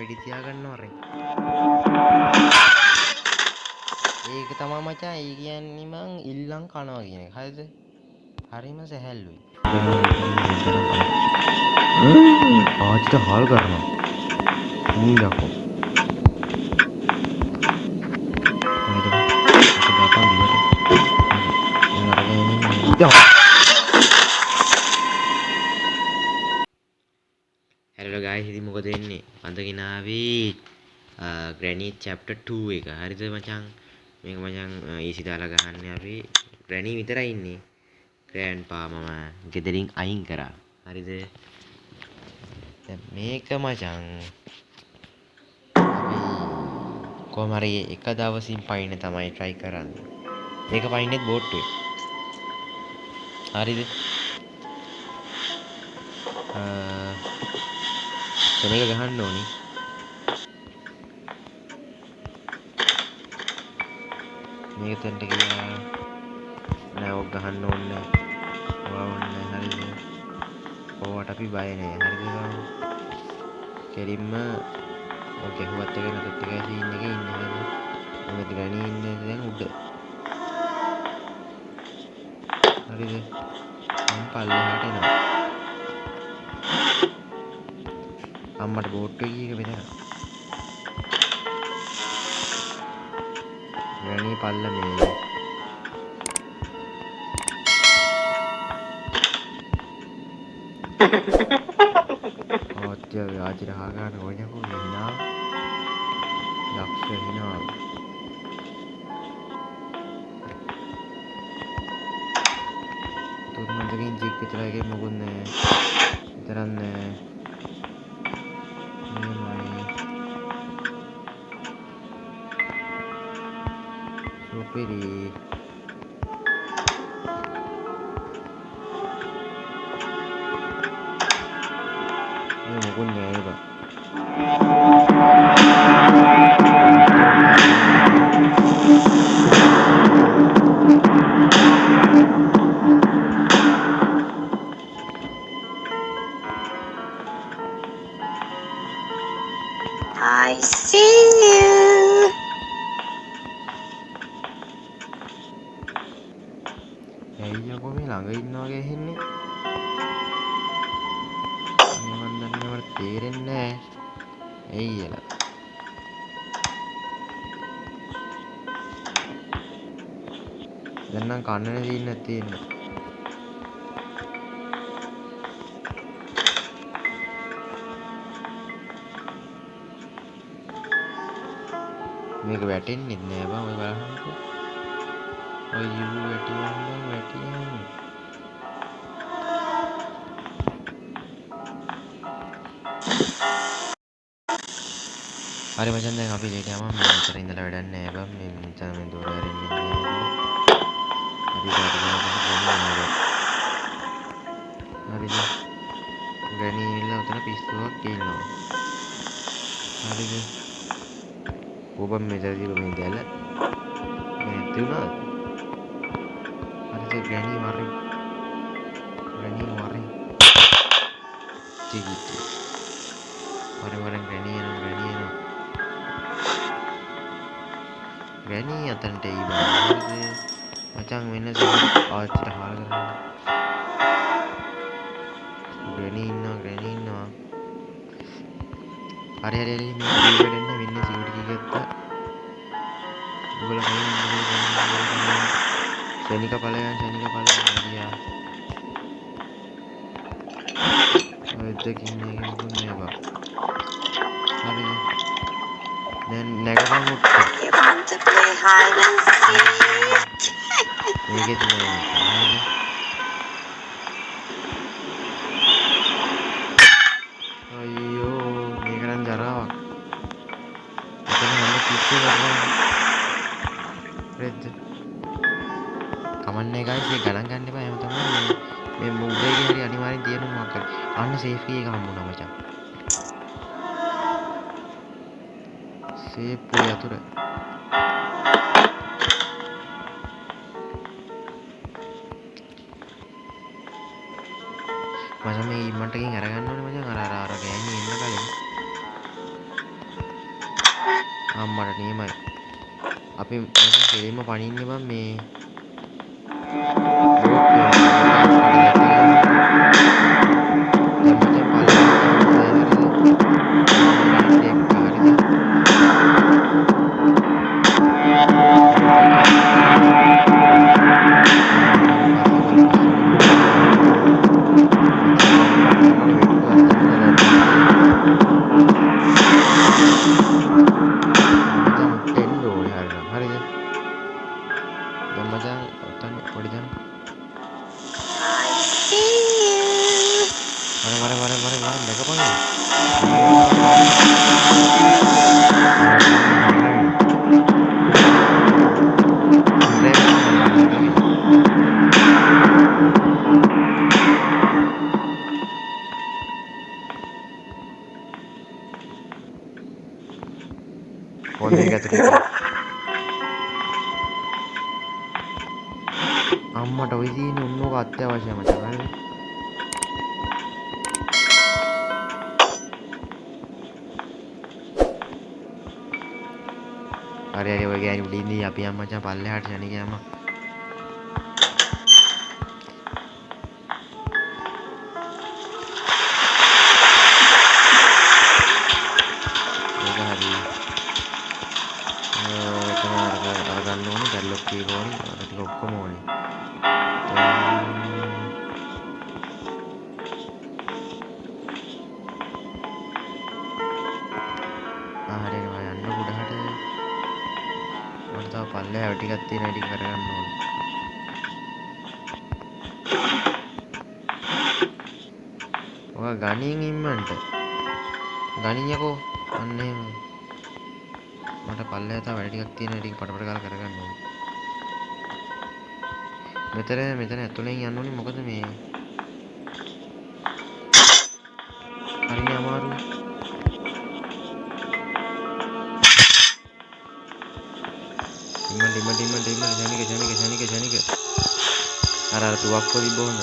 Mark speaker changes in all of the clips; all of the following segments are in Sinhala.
Speaker 1: වෙඩි තියාගන්නවා රේ. ඒක තමයි මචං. ඒ කියන්නේ මං ඉල්ලන් කනවා කියන එක. හරිද? හරිම සැහැල්ලුයි. ආච්චිට හාල් කරනවා. යකෝ. aku datang di luar yang harga ini hello guys ඉතින් මොකද වෙන්නේ අඳගෙන ආවේ Granny chapter 2 එක හරිද මචං මේක මචං easy දාලා ගහන්නේ අපි Granny විතරයි ඉන්නේ grandpa මම ගෙදරින් අයින් කරා හරිද දැන් මේක මචං අපි කොහොම හරි එක දවසින් පයින්න තමයි try කරන්නේ මේක පයින්නෙත් බෝට්ටුවේ හරිද මේක ගහන්න ඕනි මේක තෙන්ට ගියා නෑ ඔක් ගහන්න ඕනේ ඕවන්නේ හරිද ඕවට අපි බය නෑ හරිද කෙලින්ම ඔක ගැහුවත් එක නැතත් එකයි සීන් එකේ ඉන්නේ හරිද මොකද ගණී ඉන්නේ දැන් උඩ හරිද මම පල්ලෙහාට එනවා අම්මට බෝට් එක ගියක බෙදලා ගණී පල්ල මේ ආච්චි ආච්චිට හාගාන ඕනකෝ හිනා යක්ෂ හිනා තුන්මන්දකින් ජීක් විතරයි එකේ මොකුත් නෑ විතරක් නෑ මේමයි සුපිරි මේ මොකුත් නෑ ඒක
Speaker 2: I see you.
Speaker 1: ඇයි යකෝ මේ ළඟ ඉන්නවා වගේ ඇහෙන්නේ අනේ මන් දන්නේ මට තේරෙන්නේ නෑ ඇයි එලා දැන් නම් කන්නනේ තියෙන්නේ තියෙන්නේ මේක වැටෙන්නේ නෑ බං ඔය බලන්නකෝ ඔය යූ වැටියම් බං වැටියම් හරි මචං දැන් අපි ලේට යමු මම මෙතන ඉඳලා වැඩක් නෑ බං මේ මචං මේ දොර ඇරෙන්නේ නෑ අපි කාට හරිද ගණී ඉල්ල උතන පිස්සුවක් ඉන්නවා හරිද ඔබ මෙතන තිබ්බ මේ දැල නැති වුණාද හරිද ගණී මරි ටිකිටි වරෙන් ගණී එනවා ගණී අතන්ට එයි බං හරිද මචං වෙන ආච්චිට හාල් කරන්න ගණී ඉන්නවා හරි මේ වීඩියෝ දෙන්න වෙන්නේ සිකියුරිටි ගත්තා උගල ශනික ඵලයන් ගියා ඔය දෙකින් මේක මොකද නේබා හරිද දැන් නැගපන් උඩට
Speaker 2: You want to play hide and seek?
Speaker 1: මේකෙත් නෑ හරිද අයියෝ මේක නම් ජරාවක් එතන හැම පිස්සු කරනවා රෙද්ද කමන්නේ ගයිස් ඒක ගණන් ගන්න එපා එහෙම තමයි මේ මුග්ගේගේ හරි අනිවාර්යෙන් තියෙන මොකක් හරි අන්න සේෆ් කී එක හම්බුණා මචං සේෆ් පුය අතුර මචං මේ ඉම්මන්ටකින් අරගන්න ඕනේ මචං අර ගෑණි එන්න කලින් අම්මට නියමයි. අපි මචං කෙලින්ම පනින්නේ බං මේ බෝට් එක. දැන් මචං පල්ලෙහාට යන්න හරිද? ගණිත් එක්ක හරිද? පස්සේ ගොල්ලෝ වෙට්ටු අතනලා දැම්මා හරිද? දැන් මචං උඩට එන්න ඕනේ හරිනම් හරිද? දැන් මචං ඔතන පොඩි දැන්
Speaker 2: I see you.
Speaker 1: වර දැකපන්. ෆෝන් එක ඇතුලේ අම්මට ඔය තියෙන උන්නෝක අත්‍යවශ්‍යයි මචං හරිද? හරි ඔය ගෑණි උඩ ඉන්නේ අපි යම් මචං පල්ලෙහාට යන්නේ ගියාම ඒක හරි එතන අර ගන්න ඕනේ බැලොක් එක ඕනේ අර ටික ඔක්කොම ඕනේ හරි මම යන්න උඩහට මට තව පල්ලෙහා ටිකක් තියෙන ටික කරගන්න ඕනේ ඔයා ගණින් ඉම්මන්ට ගණියකෝ අන්න එහෙම මට පල්ලෙහා තව වැඩ ටිකක් තියෙන ටික පටපට ගාලා කරගන්න ඕනේ මෙතන ඇතුලෙන් යන්න ඕනේ මොකද මේ හරිනේ අමාරුයි ඩිම අර තුවක්කුව තිබ්බ හොඳ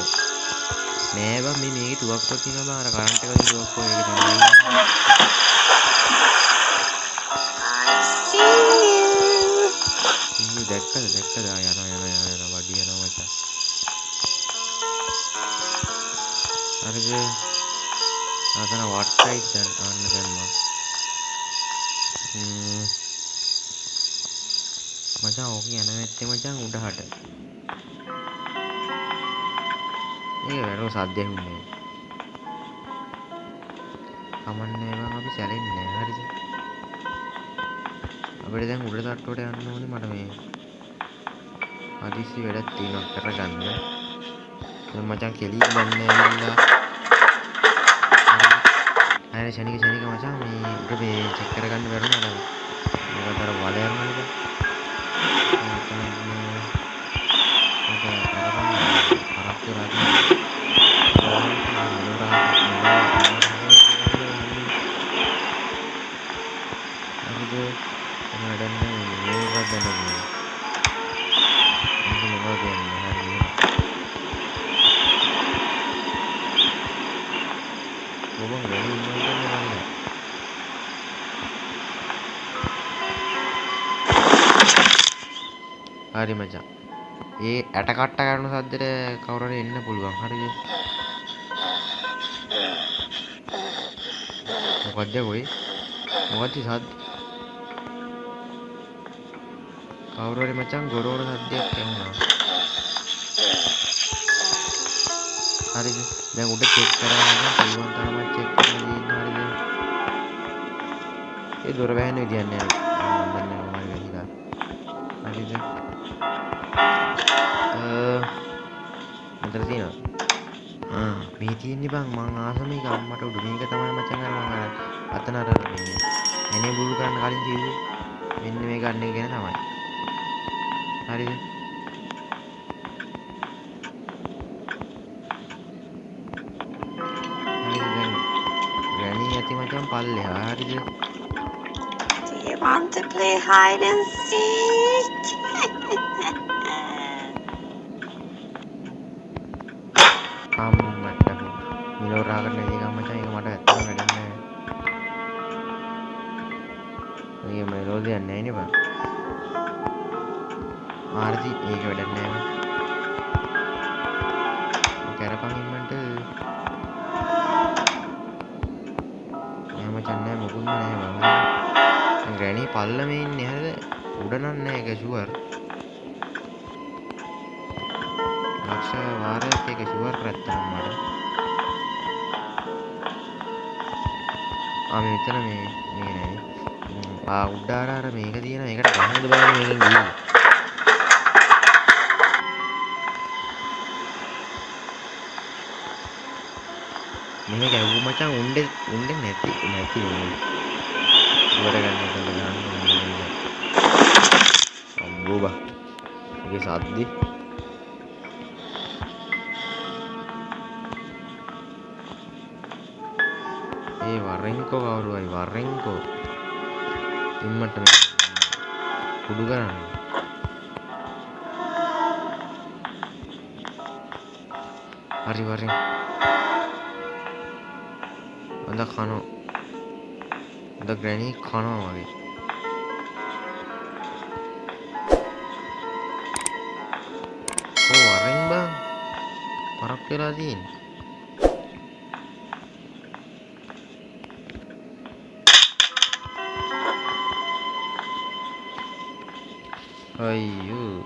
Speaker 1: නෑ බං මේකේ තුවක්කුවක් තියෙනවා බං අර කරන්ට් එක වලින් තුවක්කුව ඒක තමයි
Speaker 2: I see you.
Speaker 1: ඉන්නේ දැක්කද යනවා වඩි යනවා මචං හරිද අතන වට්ටයි දැන් අන්න දැම්මා මචං ඕක යන නැත්තේ මචං උඩහට ඒක වැරෝ සද්ද ඇහුන්නේ කමන්නේ බං අපි සැලෙන්නේ නෑ හරිද අපිට දැන් උඩ තට්ටුවට යන්න ඕනේ මට මේ හදිස්සි වැඩක් තියෙනවා කරගන්න දැන් මචං කෙලි බන්නේ ඇවිල්ලා අය ශනික මචං මේ උඩ මේ චෙක් කරගන්න බැරුණා නේද මොකද අර වල යනවා නේද හරි මචං ඒ ඇට කට්ට කරන සද්දෙට කවුරු හරි එන්න පුළුවන් හරිද මොකද්ද කොයි මොකද්ද සද්ද කවුරු හරි මචං ගොරෝර සද්දයක් එනවා හරිද දැන් උඩ චෙක් කරලා පුළුවන් තරම චෙක් කරලා ඉන්න හරිද ඒ දොර වැහෙන විදියක් නෑ මම දන්නේ මොනවද කියලා හරිද මෙතන තියෙනවා මේ තියෙන්නේ බං මං ආස මේක අම්මට උඩ මේක තමයි මචං අර මං අතන අර මේ එනේ බුරු කරන්න කලින් කිව්වේ මෙන්න මේ ගන්න එක ගැන තමයි හරිද දැන් ගණී ඇති මචං පල්ලෙහා හරිද
Speaker 2: Do you want to play hide and seek?
Speaker 1: අම්මට මිලෝරා කරන එක මචං ඒක මට ඇත්තටම වැඩක් නෑ මේ මෙලෝ දෙයක් නැහැ නේ බං. ආරති ඒක වැඩක් නැහැ බං. කරපන් ඉන්නට. මචං නෑ මොකුත් නෑ බං. ග්‍රැනි පල්ලමේ ඉන්නේ හරිද? උඩ නම් නෑ ඒක ෂුවර්. ලක්ෂ වාරයක් ඒක ෂුවර් නැත්තම් මට. මෙතන මේ නෑනේ. උඩ අර මේක තියෙන මේකට ගහන්නද බලන්න මේකෙන් ගිහින්. මෙහෙම ගැව්ව මචං උණ්ඩේ නැති නේ. ඉවර ගන්න එක ගන්න. අම්බෝ බා. ඒකේ සද්දි. ඒ වරෙන්කෝ කවුරු හරි වරෙන්කෝ. ඉම්මට මේ කුඩු කරන්න. හරි වරෙන්. අද කනෝ. අද ග්‍රැනි කනවා වගේ. වරෙන් බං. පරක් වෙලා තියෙන්නේ. අයියෝ.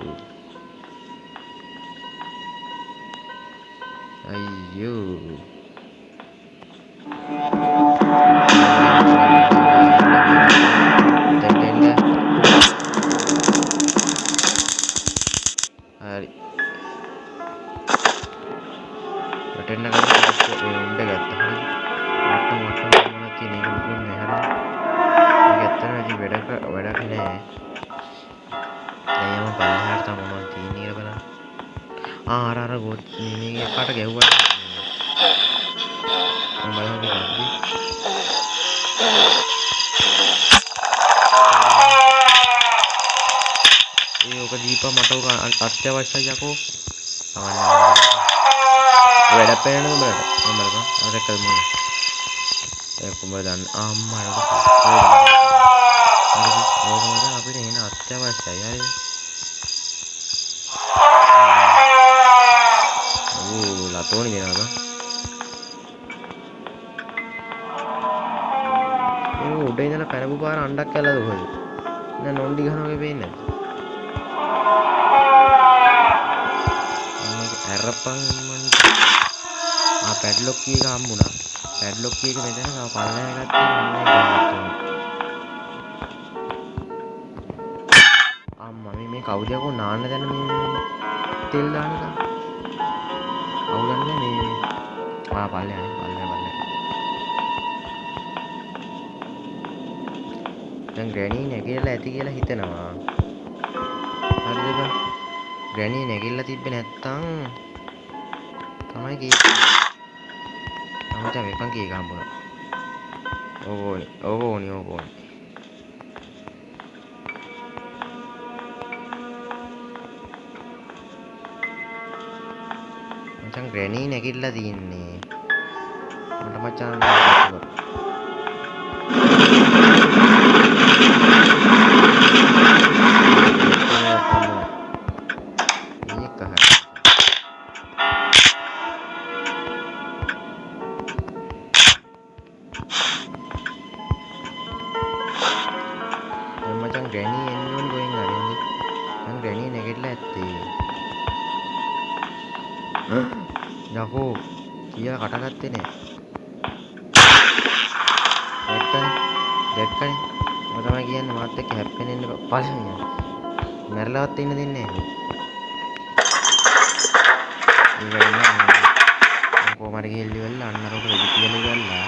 Speaker 1: හරි. වැටෙන්න ගන්න මේ උණ්ඩ ගත්තා. හරි. මට මොනවද තියෙන එක මොකුත් නෑ. හරි. මේක ඇත්තටම ඉතින් වැඩක් නෑ. දැන් යම පල්ලෙහාට තමයි මොනවද තියෙන්නේ කියලා බලන්න. අර ගොත් මේක එකට ගැව්වා. මම බලන්න ගිහින්. ඒක දීපා මට උක අත්‍යවශ්‍යයි යකෝ. වැඩක් පේන්නේ උඹලට. මම බලපන්. අර එක්කද මොන. ඒක උඹ දන්න අම්මා නේද? හරි. ඕක අපිට එන අත්‍යවශ්‍යයි. හරිද? ලතෝනි දෙනවා. ඒ උඩ ඉඳලා පැනපු පාර අණ්ඩක් කැලද කොහෙද? දැන් නොන්ඩි ගහන වගේ පේන්නේ නැද්ද? ඇරපන් මන්ට. පැඩ්ලොක් කී එක හම්බුණා. පැඩ්ලොක් කී එක මෙතන පල්ලෙහා එකක් තියෙනවා. අම්මා මේ කවුද යකෝ නාන්න දැන මේ තෙල් දානවා. අවුලන්නේ මේ පල්ලෙහානේ. දැන් ග්‍රැනි නැගිටලා ඇති කියලා හිතනවා. හරිද බං? ග්‍රැනි නැගිටලා තිබ්බේ නැත්තම් තමයි කීකේ. අමතක වෙපන් කීක හම්බුණා. ඕනි. මචං ග්‍රැනි නැගිටලා තින්නේ. මට මචං මචං ග්‍රැනි එන්න ඕනි කොහෙන් හරි හොඳයි. දැන් ග්‍රැනි නැගිටලා ඇත්තේ. යකෝ කියලා කටගත්තේ නෑ. දැක්කනේ. මම තමයි කියන්නේ මාත් එක්ක හැප්පෙන්න ඉන්න පළවෙනි. මැරලවත් ඉන්න දෙන්නේ නෑ. ඒක කොහමද ගිහිල්ලි වෙලා අන්නරට වෙඩි කියලා ඉවරලා.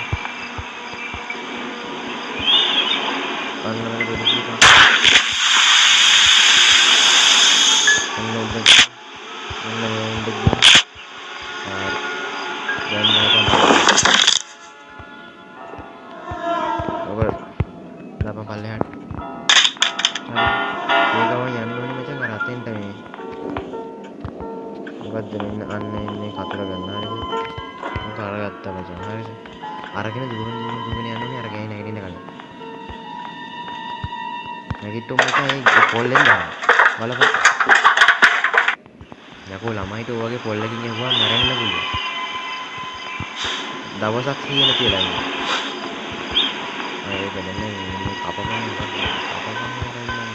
Speaker 1: අන්නරට වෙඩි කියලා. පල්ලෙහාට. හරි. මේ ගමන් යන්න ඕනේ මචං අර අතෙන්ට මේ. මොකද්ද මෙන්න අන්න එන්නේ කතර ගන්න හරිද? මම කරගත්තා මචං හරිද? අරගෙන දුරගෙන යන්න ඕනේ අර ගෑනේ නැගිටින්න ගන්න. නැගිට්ටොත් මචං ඒ පොල්ලෙන් දාන්න. බලපන්. යකෝ ළමයිට ඔය වගේ පොල්ලකින් යවුවම මැරෙන්න පුළුවන්. දවසක් හීන කියලා ඉන්නේ. ඒක දැන් මේ කපපන් මොකක්ද? කපපන් මැරෙන්න.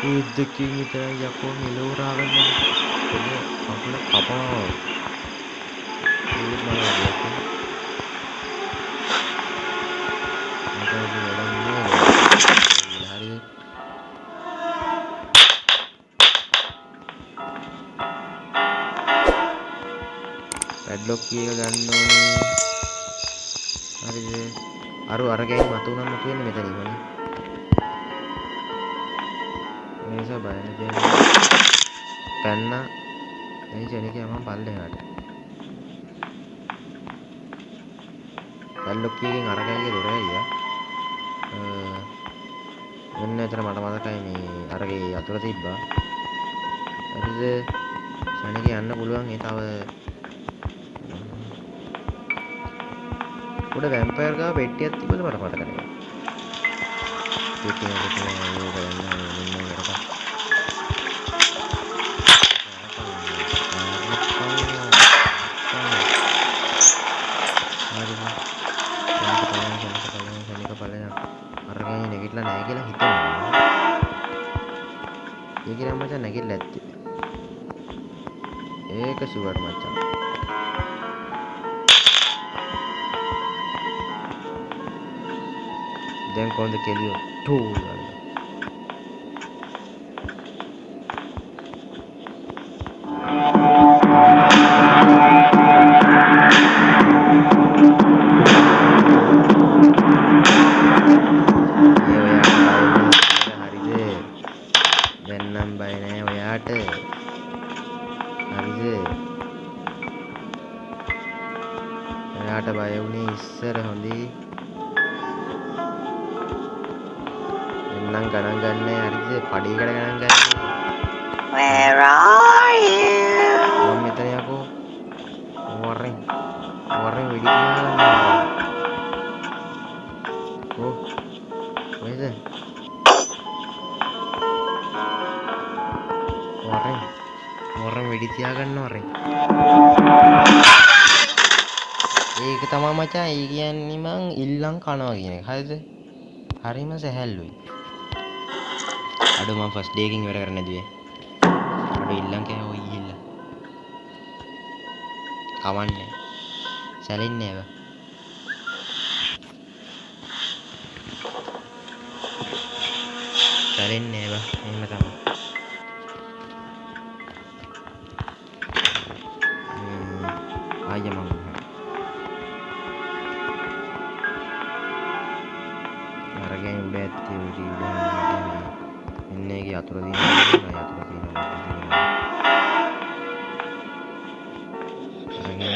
Speaker 1: ඒ දෙකකින් විතරයි යකෝ මෙලෝ රාගන්න. කකුල කපනවා. ඒක මම අදලා. පැඩ්ලොක් කී එක ගන්න ඕනේ. හරිද? අර ගෑනි මතු උනම මතු වෙන්නේ මෙතන ඉවනේ. මේ නිසා බය නැති පැන්න එයි ජෙනික යමන් පල්ලෙහාට. පැඩ්ලොක් කී එකෙන් අර ගෑනිගේ දොර ඇරියා. මෙන්න එතන මට මතකයි මේ අරගේ අතුර තිබ්බා. හරිද? ජෙනික යන්න පුළුවන් ඒ තව උඩ වැම්පයර් ගාව පෙට්ටියක් තිබ්බද මට මතක නැහැ. පෙට්ටියක් තියෙනවා ඒක ගන්න මෙන්න කරපන්. අරගෙන නැගිටලා නැහැ කියලා හිතනවා. ඒක නම් මචං නැගිටලා ඇත්තේ. ඒක ෂුවර් මචං. දැන් කොහොමද කෙලියෝ ටූ ගන්න. එයාට බය වුණේ ඉස්සර හොඳේ. එන්නම් ගණන් ගන්න හරිද? පඩේකට ගණන් ගන්න.
Speaker 2: Where are you?
Speaker 1: මම මෙතන යකෝ. වරෙන් වෙඩි තියාගන්න. කොහෙද? වරෙන් වෙඩි තියාගන්න වරෙන්. ඒක තමයි මචං. ඒ කියන්නේ මං ඉල්ලන් කනවා කියන එක. හරිද? හරිම සැහැල්ලුයි. අඩෝ මම ෆස්ට් ඩේ එකකින් ඉවර කරන්න දුවේ. අඩෝ ඉල්ලන් කෑවා ඔය ගිහිල්ලා. කවන්නේ. සැලෙන්නේ නෑ බා. සැලෙන්නේ නෑ බා. එහෙම තමයි. ආයෙ මම අරගෙන උඩ ඇත්තේ උඩ මෙන්න ඒකේ අතුර තියෙනවා අරගෙන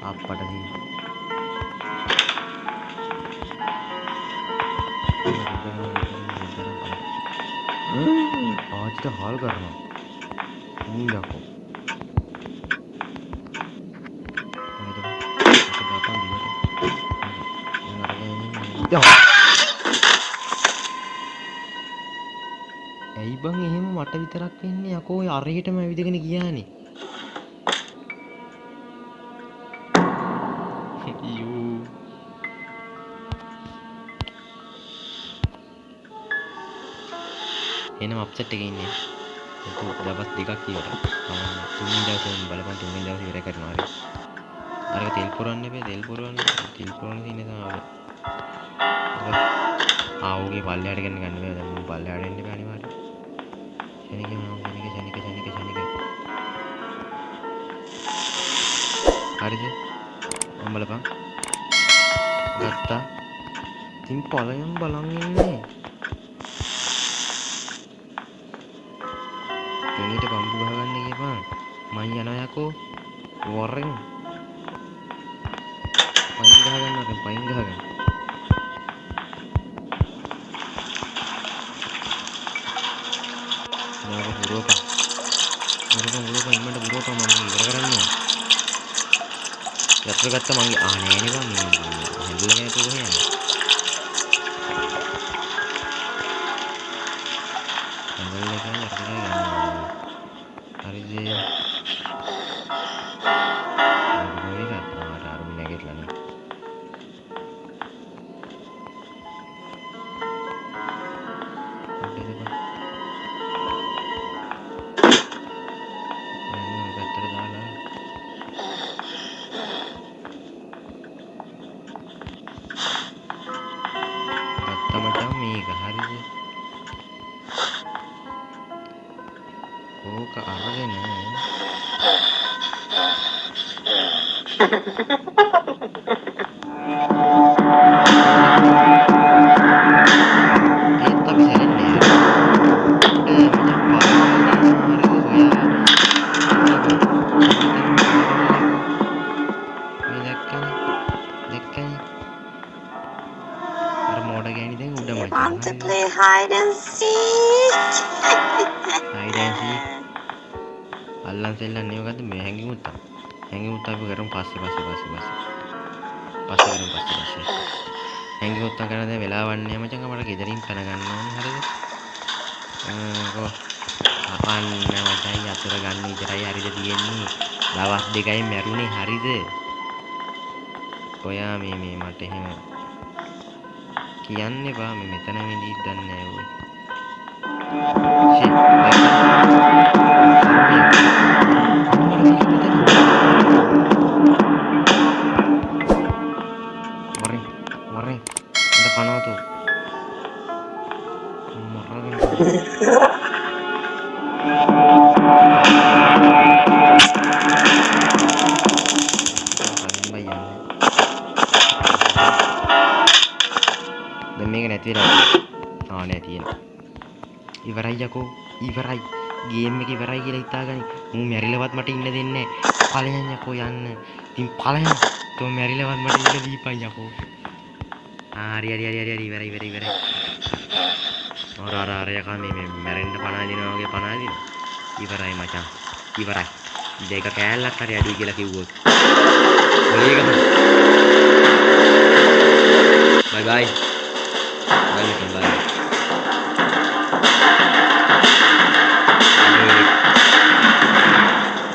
Speaker 1: අප්පට ආච්චිට හාල් කරනවා මුංගකෝ ඇයි බං එහෙම මට විතරක් වෙන්නේ යකෝ ඔය අරහෙටම ඇවිදගෙන ගියානේ යූ එනම අප්සෙට් එකේ ඉන්නේ දවස් දෙකක් ඉවරයි තුන්වෙනි දවසේ බලපන් තුන්වෙනි දවසේ ඉවර කරනවා හරි අරක තෙල් පුරවන්න එපේ තෙල් පුරවන්න තියෙන්නේ තමයි ආවුගේ පල්ලෙහාට ගන්න බෑ දැන් මම පල්ලෙහාට එන්න බෑ අනිවාර්යයෙන් ශනික හරිද මම බලපන් ගත්තා තින් පළයන් බලන් ඉන්නේ කෙනීට බම්බු ගහගන්න ගියපන් මං යනවා යකෝ වරෙන් පයින් ගහගන්න මුරුවපන් ඉන්නට මුරුවපන් මම ඉවර කරන්නේ යතුරු ගත්ත මගේ නෑ නේ බං මේ හැන්ඩල් එක නැතුව කොහේ යන්නේ හැන්ඩල් එක යතුරු ගන්න ඕනේ හරිද කොහේ ගත්තා අර නැගිටලා නේ macam මේක හරිද ඕක අරගෙන ඒත් අපි හැරෙන්නේ
Speaker 2: Want to play hide and seek?
Speaker 1: hide and seek අල්ලන් සෙල්ලන් නේ ඔකද මේ හැංගිමුත්ත අපි කරමු පස්සේ හැංගිමුත්ත කරන දැන් වෙලාවක් නෑ මචං අපට ගෙදරින් පැන ගන්න ඕනේ හරිද කො අපන්න මචං යතුරු ගන්න විතරයි හරිද තියෙන්නේ දවස් දෙකයි මැරුණේ හරිද ඔයා මේ මට එහෙම කියන්න එපා මේ මෙතන වෙදී දන්නේ නෑ ඔය Mari, ada kana tuh. Mari. Bayang. Dan මේක නැති වෙලා. නැති වෙන. ඉවරයි යකෝ. ඉවරයි. ගේම් එක ඉවරයි කියලා හිතාගනි. මූ මැරිලවත් මට ඉන්න දෙන්නේ නැහැ. ඵලයන් යකෝ යන්න. ඉතින් ඵලයන්. තෝ මැරිලවත් මට ඉන්න දීපන් යකෝ. හරි ඉවරයි. අර යකා මේ මැරෙන්න පණ දිනවා වගේ පණ දිනවා. ඉවරයි මචං. ඉවරයි. දෙක කෑල්ලක් හරි අඩුයි කියලා කිව්වොත්. ඔලේ ගමු. බයි බයි.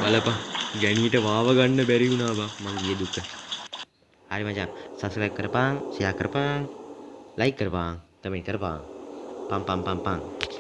Speaker 1: බලපන්. ගැණීට වාව ගන්න බැරි වුණා බං මං ගියේ දුක. හරි මචං subscribe කරපන්, share කරපන්, like කරපන්, comment කරපන්. පම්